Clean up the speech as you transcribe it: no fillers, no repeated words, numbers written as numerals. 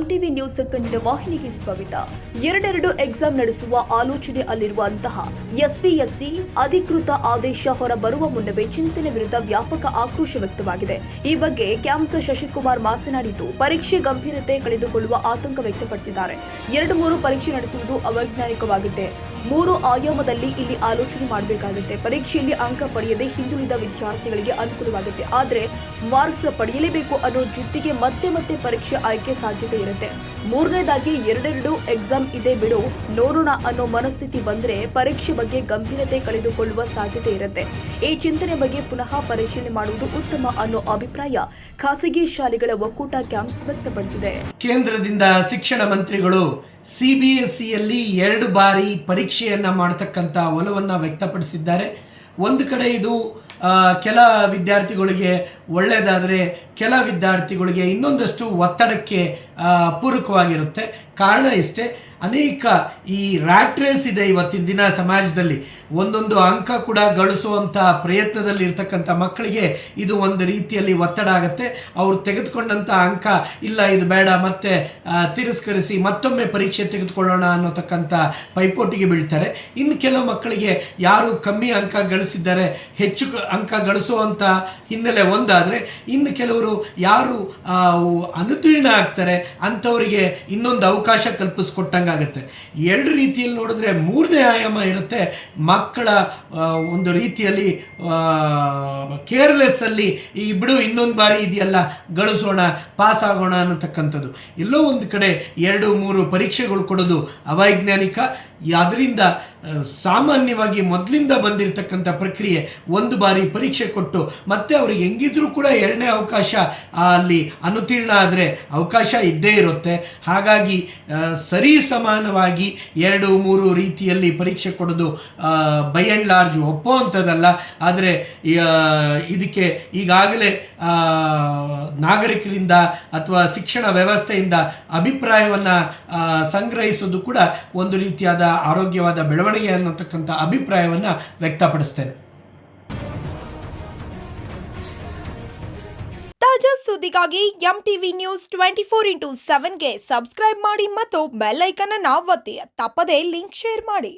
MTV news Kannada ವಾಹಿನಿಗೆ ಸ್ವಾಗತ. ಎರಡೆರಡು ಎಕ್ಸಾಮ್ ನಡೆಸುವ ಆಲೋಚನೆ ಅಲ್ಲಿರುವಂತಹ ಎಸ್ಪಿಎಸ್ಸಿ ಅಧಿಕೃತ ಆದೇಶ ಹೊರಬರುವ ಮುನ್ನವೇ ಚಿಂತನೆ ವಿರುದ್ಧ ವ್ಯಾಪಕ ಆಕ್ರೋಶ ವ್ಯಕ್ತವಾಗಿದೆ. ಈ ಬಗ್ಗೆ ಕ್ಯಾಂಪಸ್ ಶಶಿಕುಮಾರ್ ಮಾತನಾಡಿದ್ದು, ಪರೀಕ್ಷೆ ಗಂಭೀರತೆ ಕಳೆದುಕೊಳ್ಳುವ ಆತಂಕ ವ್ಯಕ್ತಪಡಿಸಿದ್ದಾರೆ. 2-3 ಪರೀಕ್ಷೆ ನಡೆಸುವುದು ಅವೈಜ್ಞಾನಿಕವಾಗಿದೆ. 3 ಆಯಾಮದಲ್ಲಿ ಇಲ್ಲಿ ಆಲೋಚನೆ ಮಾಡಬೇಕಾಗುತ್ತೆ. ಪರೀಕ್ಷೆಯಲ್ಲಿ ಅಂಕ ಪಡೆಯದೆ ಹಿಂದುಳಿದ ವಿದ್ಯಾರ್ಥಿಗಳಿಗೆ ಅನುಕೂಲವಾಗುತ್ತೆ. ಆದರೆ ಮಾರ್ಕ್ಸ್ ಪಡೆಯಲೇಬೇಕು ಅನ್ನೋ ಜಿದ್ದಿಗೆ ಮತ್ತೆ ಪರೀಕ್ಷೆ ಆಯ್ಕೆ ಸಾಧ್ಯತೆ ಇರುತ್ತೆ. ಮೂರನೇದಾಗಿ 2 ಎಕ್ಸಾಮ್ ಇದೆ ಬಿಡು ನೋಡೋಣ ಅನ್ನೋ ಮನಸ್ಥಿತಿ ಬಂದ್ರೆ ಪರೀಕ್ಷೆ ಬಗ್ಗೆ ಗಂಭೀರತೆ ಕಳೆದುಕೊಳ್ಳುವ ಸಾಧ್ಯತೆ ಇರುತ್ತೆ. ಈ ಚಿಂತನೆ ಬಗ್ಗೆ ಪುನಃ ಪರಿಶೀಲನೆ ಮಾಡುವುದು ಉತ್ತಮ ಅನ್ನೋ ಅಭಿಪ್ರಾಯ ಖಾಸಗಿ ಶಾಲೆಗಳ ಒಕ್ಕೂಟ ಕ್ಯಾಂಪಸ್ ವ್ಯಕ್ತಪಡಿಸಿದೆ. ಕೇಂದ್ರದಿಂದ ಶಿಕ್ಷಣ ಮಂತ್ರಿಗಳು ಸಿಬಿಎಸ್ಇಯಲ್ಲಿ 2 ಬಾರಿ ಪರೀಕ್ಷೆಯನ್ನ ಮಾಡತಕ್ಕಂಥ ಒಲವನ್ನು ವ್ಯಕ್ತಪಡಿಸಿದ್ದಾರೆ. ಒಂದು ಕಡೆ ಇದು ಕೆಲ ವಿದ್ಯಾರ್ಥಿಗಳಿಗೆ ಒಳ್ಳೆಯದಾದರೆ ಕೆಲ ವಿದ್ಯಾರ್ಥಿಗಳಿಗೆ ಇನ್ನೊಂದಷ್ಟು ಒತ್ತಡಕ್ಕೆ ಪೂರಕವಾಗಿರುತ್ತೆ. ಕಾರಣ ಇಷ್ಟೇ, ಅನೇಕ ಈ ರ್ಯಾಟ್ ರೇಸ್ ಇದೆ ಇವತ್ತಿನ ದಿನ ಸಮಾಜದಲ್ಲಿ. ಒಂದೊಂದು ಅಂಕ ಕೂಡ ಗಳಿಸುವಂಥ ಪ್ರಯತ್ನದಲ್ಲಿ ಇರ್ತಕ್ಕಂಥ ಮಕ್ಕಳಿಗೆ ಇದು ಒಂದು ರೀತಿಯಲ್ಲಿ ಒತ್ತಡ ಆಗುತ್ತೆ. ಅವರು ತೆಗೆದುಕೊಂಡಂಥ ಅಂಕ ಇಲ್ಲ ಇದು ಬೇಡ, ಮತ್ತೆ ತಿರಸ್ಕರಿಸಿ ಮತ್ತೊಮ್ಮೆ ಪರೀಕ್ಷೆ ತೆಗೆದುಕೊಳ್ಳೋಣ ಅನ್ನೋತಕ್ಕಂಥ ಪೈಪೋಟಿಗೆ ಬೀಳ್ತಾರೆ. ಇನ್ನು ಕೆಲವು ಮಕ್ಕಳಿಗೆ ಯಾರು ಕಮ್ಮಿ ಅಂಕ ಗಳಿಸಿದ್ದಾರೆ, ಹೆಚ್ಚು ಅಂಕ ಗಳಿಸುವಂಥ ಹಿನ್ನೆಲೆ ಒಂದಾದರೆ, ಇನ್ನು ಕೆಲವರು ಯಾರು ಅನುತ್ತೀರ್ಣ ಆಗ್ತಾರೆ ಅಂಥವರಿಗೆ ಇನ್ನೊಂದು ಅವಕಾಶ ಕಲ್ಪಿಸ್ಕೊಟ್ಟಂಗಾಗುತ್ತೆ. 2 ರೀತಿಯಲ್ಲಿ ನೋಡಿದ್ರೆ 3ನೇ ಆಯಾಮ ಇರುತ್ತೆ. ಮಕ್ಕಳ ಒಂದು ರೀತಿಯಲ್ಲಿ ಕೇರ್ಲೆಸ್ ಅಲ್ಲಿ ಈ ಬಿಡು ಇನ್ನೊಂದು ಬಾರಿ ಇದೆಯಲ್ಲ ಗಳಿಸೋಣ, ಪಾಸ್ ಆಗೋಣ ಅನ್ನತಕ್ಕಂಥದ್ದು. ಎಲ್ಲೋ ಒಂದು ಕಡೆ 2-3 ಪರೀಕ್ಷೆಗಳು ಕೊಡೋದು ಅವೈಜ್ಞಾನಿಕ. ಅದರಿಂದ ಸಾಮಾನ್ಯವಾಗಿ ಮೊದಲಿಂದ ಬಂದಿರತಕ್ಕಂಥ ಪ್ರಕ್ರಿಯೆ 1 ಬಾರಿ ಪರೀಕ್ಷೆ ಕೊಟ್ಟು ಮತ್ತೆ ಅವ್ರಿಗೆ ಹೆಂಗಿದ್ರೂ ಕೂಡ 2ನೇ ಅವಕಾಶ ಅಲ್ಲಿ ಅನುತ್ತೀರ್ಣ ಆದರೆ ಅವಕಾಶ ಇದ್ದೇ ಇರುತ್ತೆ. ಹಾಗಾಗಿ ಸರಿ ಸಮಾನವಾಗಿ 2-3 ರೀತಿಯಲ್ಲಿ ಪರೀಕ್ಷೆ ಕೊಡೋದು ಬೈ ಆ್ಯಂಡ್ ಲಾರ್ಜ್ ಒಪ್ಪುವಂಥದ್ದಲ್ಲ. ಆದರೆ ಇದಕ್ಕೆ ಈಗಾಗಲೇ ನಾಗರಿಕರಿಂದ ಅಥವಾ ಶಿಕ್ಷಣ ವ್ಯವಸ್ಥೆಯಿಂದ ಅಭಿಪ್ರಾಯವನ್ನು ಸಂಗ್ರಹಿಸೋದು ಕೂಡ ಒಂದು ರೀತಿಯಾದ ಆರೋಗ್ಯವಾದ ಬೆಳವಣಿಗೆ ಅನ್ನತಕ್ಕಂಥ ಅಭಿಪ್ರಾಯವನ್ನು ವ್ಯಕ್ತಪಡಿಸ್ತೇನೆ. ತಾಜಾ ಸುದ್ದಿಗಾಗಿ ಎಂಟಿವಿ ನ್ಯೂಸ್ 24x7ಗೆ ಸಬ್ಸ್ಕ್ರೈಬ್ ಮಾಡಿ ಮತ್ತು ಬೆಲ್ ಐಕಾನ್ ಅನ್ನು ಒತ್ತಿ. ತಪ್ಪದೇ ಲಿಂಕ್ ಶೇರ್ ಮಾಡಿ.